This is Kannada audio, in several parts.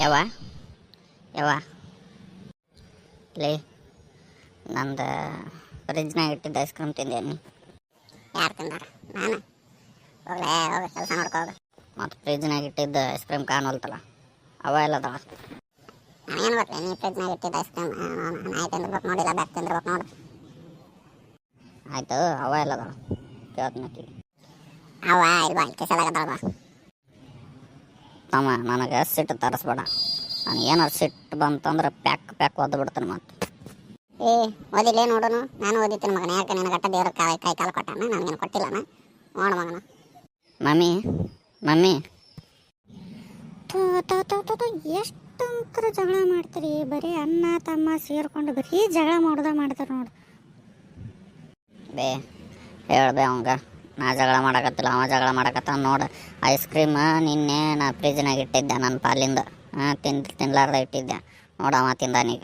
ಯವ್ವ ಯವ್ವ ಲೇ ನಂದು ಫ್ರಿಜ್ನಾಗ ಇಟ್ಟಿದ್ದ ಐಸ್ ಕ್ರೀಮ್ ತಿಂದೇನಿ. ಯಾರು ತಿಂದಾರ? ನಾನು ಹೋಗ್ಲೇ ಹೋಗಿ ಕೆಲಸ ನೋಡ್ಕೋದು. ಮತ್ತು ಫ್ರಿಜ್ನಾಗ ಇಟ್ಟಿದ್ದ ಐಸ್ ಕ್ರೀಮ್ ಕಾಣಲ್ತಲ್ಲ ಅವ ಎಲ್ಲದವ. ನನಗೇನು ಗೊತ್ತೇ ನೀ ಫ್ರಿಜ್ನಾಗ ಇಟ್ಟಿದ್ದ ಐಸ್ ಕ್ರೀಮ್ ನಾಯಿ ತಿಂದಿರ್ಬೇಕು ನೋಡಿಲ್ಲ, ಬ್ಯಾಕ್ ತಿಂದಿರ್ಬೇಕು ನೋಡು. ಆಯ್ತು ಅವ ಎಲ್ಲದವ ಕೇಳ್ತೀನಿ. ಅವ ಇಲ್ವಾ ಇಲ್ಲಿ ಕಿಸೆದಾಗದಲ್ವಾ? ತಮ್ಮ ನನಗೆ ಸಿಟ್ಟು ತರಿಸ್ಬೇಡ. ನನಗೆ ಏನಾರು ಸಿಟ್ಟು ಬಂತಂದ್ರೆ ಪ್ಯಾಕ್ ಒದ್ದು ಬಿಡ್ತಾನೆ. ಮತ್ತು ಏ ಓದಿಲ್ಲೇ ನೋಡೋನು, ನಾನು ಓದಿತೀನಿ ಮಗನ. ಯಾಕೆ ನಿನಗೆ ಅಟ್ಟ ದೇವ್ರ ಕೈ ಕಾಲು ಕೊಟ್ಟಾನ, ನನಗೇನು ಕೊಟ್ಟಿಲ್ಲನ? ನೋಡು ಮಗನ. ಮಮ್ಮಿ ಎಷ್ಟಂತರ ಜಗಳ ಮಾಡ್ತೀರಿ? ಬರೀ ಅಣ್ಣ ತಮ್ಮ ಸೇರ್ಕೊಂಡು ಬರೀ ಜಗಳ ಮಾಡ್ತಾರೆ ನೋಡು. ಬೇ ಹೇಳ್ಬೇ ಅವಂಗ ನಾ ಜಗಳ ಮಾಡಕತ್ತಿಲ್ಲ, ಅವ ಜಗಳ ಮಾಡಕತ್ತ. ನೋಡು ಐಸ್ ಕ್ರೀಮ್ ನಿನ್ನೆ ನಾ ಫ್ರಿಜ್ನಾಗ ಇಟ್ಟಿದ್ದೆ ನನ್ನ ಪಾಲಿಂದ. ತಿನ್ಲಾರ್ದ ಇಟ್ಟಿದ್ದೆ. ನೋಡು ಅವ ತಿಂದಾನೀಗ.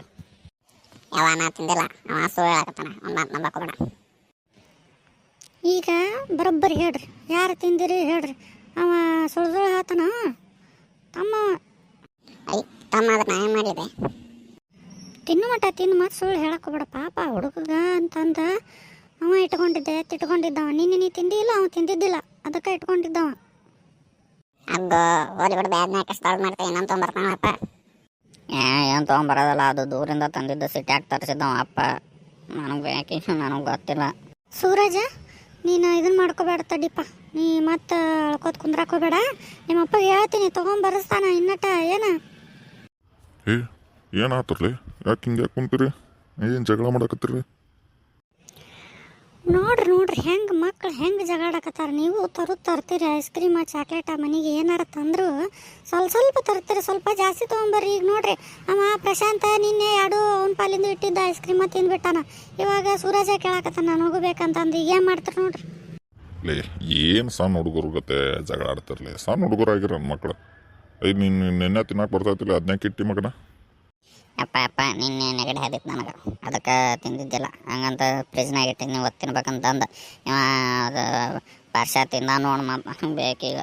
ಯಾವ ನಾ ತಿಂದಿಲ್ಲ, ಅವ ಸುಳ್ಳು ಹೇಳಕತ್ತಾನ. ಒಂದು ಮಾತು ನಂಬಕೋಬೇಡ. ಈಗ ಬರೋಬ್ಬರಿ ಹೇಳ್ರಿ, ಯಾರು ತಿಂದಿರಿ ಹೇಳ್ರಿ. ಅವ ಸುಳ್ಳು ಹೇಳ್ತಾನ ತಮ್ಮ. ಐ ತಮ್ಮ ಅದಕ್ಕೆ ನಾ ಏನು ಮಾಡಿದೆ? ತಿನ್ನು ಮಟ್ಟ ತಿನ್ನು ಮತ್ತೆ ಸುಳ್ಳು ಹೇಳಕ್ಕೋಬೇಡ. ಪಾಪ ಹುಡುಗ ಅಂತಂದ ಅವ ತಿಟ್ಕೊಂಡಿದ್ದವ. ನಿನ್ನೆ ನೀ ತಿಂದಿಲ್ಲ, ಅವ ತಿಂದಿದ್ದಿಲ್ಲ, ಅದಕ್ಕೆ ಇಟ್ಕೊಂಡಿದ್ದವ. ಅಗ್ಗೋ ಓದಿ ಬಿಡು, ಬ್ಯಾಗ್ನ ಕಷ್ಟ ಮಾಡ್ತೀನಿ. ಇನ್ನೊಂದು ತೊಗೊಂಬರ್ತಾನಪ್ಪ. ಏನು ತೊಗೊಂಬರೋದಲ್ಲ, ಅದು ದೂರಿಂದ ತಂದಿದ್ದು ಸಿಟ್ಯಾಗ ತರಿಸಿದ್ದವ ಅಪ್ಪ. ನನಗೆ ಬೇಕಿ, ನನಗೆ ಗೊತ್ತಿಲ್ಲ. ಸೂರಜ, ನೀನು ಇದನ್ನು ಮಾಡ್ಕೋಬೇಡ ತಡಿಪ್ಪ. ನೀ ಮತ್ತೆ ಅಳ್ಕೋತ ಕುಂದ್ರಾಕೋಬೇಡ. ನಿಮ್ಮಪ್ಪಗೆ ಹೇಳ್ತೀನಿ ತೊಗೊಂಬರಿಸ್ತಾನ ಇನ್ನಟ. ಏನಾತ್ರಲಿ? ಯಾಕೆ ಹಿಂಗೆ ಕುಂತೀರಿ? ಏನು ಜಗಳ ಮಾಡಕತ್ತೀರಿ? ನೋಡ್ರಿ ಹೆಂಗೆ ಮಕ್ಳು ಹೆಂಗೆ ಜಗಾಡಕತ್ತಾರ. ನೀವು ತರ್ತೀರಿ ಐಸ್ ಕ್ರೀಮ ಚಾಕ್ಲೇಟ ಮನೆಗೆ ಏನಾರ ತಂದ್ರು ಸ್ವಲ್ಪ ತರ್ತೀರಿ, ಸ್ವಲ್ಪ ಜಾಸ್ತಿ ತೊಗೊಂಬರ್ರಿ. ಈಗ ನೋಡ್ರಿ ಅವ ಪ್ರಶಾಂತ ನಿನ್ನೆ ಎರಡು ಅವ್ನ ಪಾಲಿಂದ ಇಟ್ಟಿದ್ದ ಐಸ್ ಕ್ರೀಮ ತಿಂದ್ಬಿಟ್ಟಾನ. ಇವಾಗ ಸೂರಜ ಕೇಳಾಕತ್ತಾನ ನನಗೂ ಬೇಕಂತಂದು. ಈಗ ಏನು ಮಾಡ್ತಾರೆ ನೋಡ್ರಿ. ಲೇ ಏನು ಸಣ್ಣ ಹುಡುಗರು ಗತೆ ಜಗಳ ಆಡ್ತಿರ್ಲಿ? ಸಣ್ಣ ಹುಡುಗರಾಗಿರ ಮಕ್ಳು. ನೀನು ನೆನ್ನೆ ತಿನ್ನಕ್ಕೆ ಬರ್ತೈತಿಲ್ಲ, ಅದನ್ನೇ ಇಟ್ಟಿ ಮಗನ. ಅಪ್ಪ ನಿನ್ನೆ ನೆಗಡಿ ಆದಿತ್ತು ನನಗೆ, ಅದಕ್ಕೆ ತಿಂದಿದ್ದಿಲ್ಲ. ಹಂಗಂತ ಫ್ರಿಜ್ನಾಗ ಇಟ್ಟಿನಿ, ನೀವು ತಿನ್ಬೇಕಂತಂದು ಇವ ಅದು ಪಾರ್ಶ ತಿಂದ ನೋಡಿ ಮತ್ತೆ ಬೇಕೀಗ.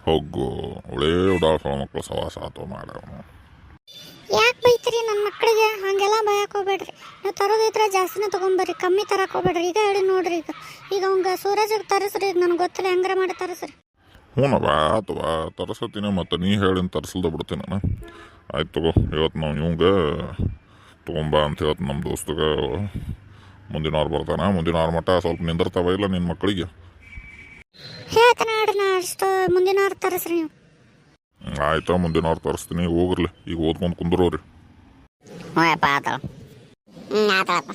ಹೋಗು ಒಳ್ಳೆ ಉಡಾಳ್ಸೋ ಮಕ್ಕಳು ಸವಾಸ ಆತೋ ಮಾಡವನು. ಯಾಕೆ ಬೈತೀರಿ ನನ್ನ ಮಕ್ಕಳಿಗೆ? ಹಾಗೆಲ್ಲ ಬಯಕ್ಕೆ ಹೋಗ್ಬೇಡ್ರಿ. ನೀವು ತರೋದಿದ್ರೆ ಜಾಸ್ತಿನೇ ತೊಗೊಂಬರ್ರಿ, ಕಮ್ಮಿ ತರಕ್ಕೆ ಹೋಗ್ಬೇಡ್ರಿ. ಈಗ ಹೇಳಿ ನೋಡ್ರಿ. ಈಗ ಅವಂಗೆ ಸೂರಜಿಗೆ ತರಿಸ್ರಿ. ಈಗ ನನಗೆ ಗೊತ್ತಿಲ್ಲ, ಹೆಂಗಾರ ಮಾಡಿ ತರಿಸ್ರಿ. ಹ್ಞೂನವ ಅಥವಾ ತರಿಸ್ತೀನಿ. ಮತ್ತು ನೀ ಹೇಳಿನ ತರಿಸಲ್ದ ಬಿಡ್ತೀನಿ ನಾನು. ಆಯ್ತು ತಗೋ, ಇವತ್ತು ನಾವು ಇವಂಗೆ ತೊಗೊಂಬ ಅಂತ ಹೇಳ್ತು ನಮ್ಮ ದೋಸ್ತಗೆ. ಮುಂದಿನ ವಾರ ಬರ್ತಾನೆ. ಮುಂದಿನ ವಾರ ಮಟ್ಟ ಸ್ವಲ್ಪ ನಿಂದಿರ್ತಾವ ಇಲ್ಲ ನಿನ್ನ ಮಕ್ಕಳಿಗೆ? ಹೇಳ್ತಾನೆ ನೋಡ್ರಿ, ನಾ ಅಷ್ಟು ಮುಂದಿನ ವಾರ ತರಿಸ್ರಿ ನೀವು. ಆಯ್ತಾ, ಮುಂದಿನ ವಾರ ತರಿಸ್ತೀನಿ. ಹೋಗ್ರಲಿ, ಈಗ ಓದ್ಕೊಂಡು ಕುಂದ್ರೋರಿ. ಹ್ಞೂ ಅಪ್ಪ ಆತಳ. ಆತಳಪ್ಪ.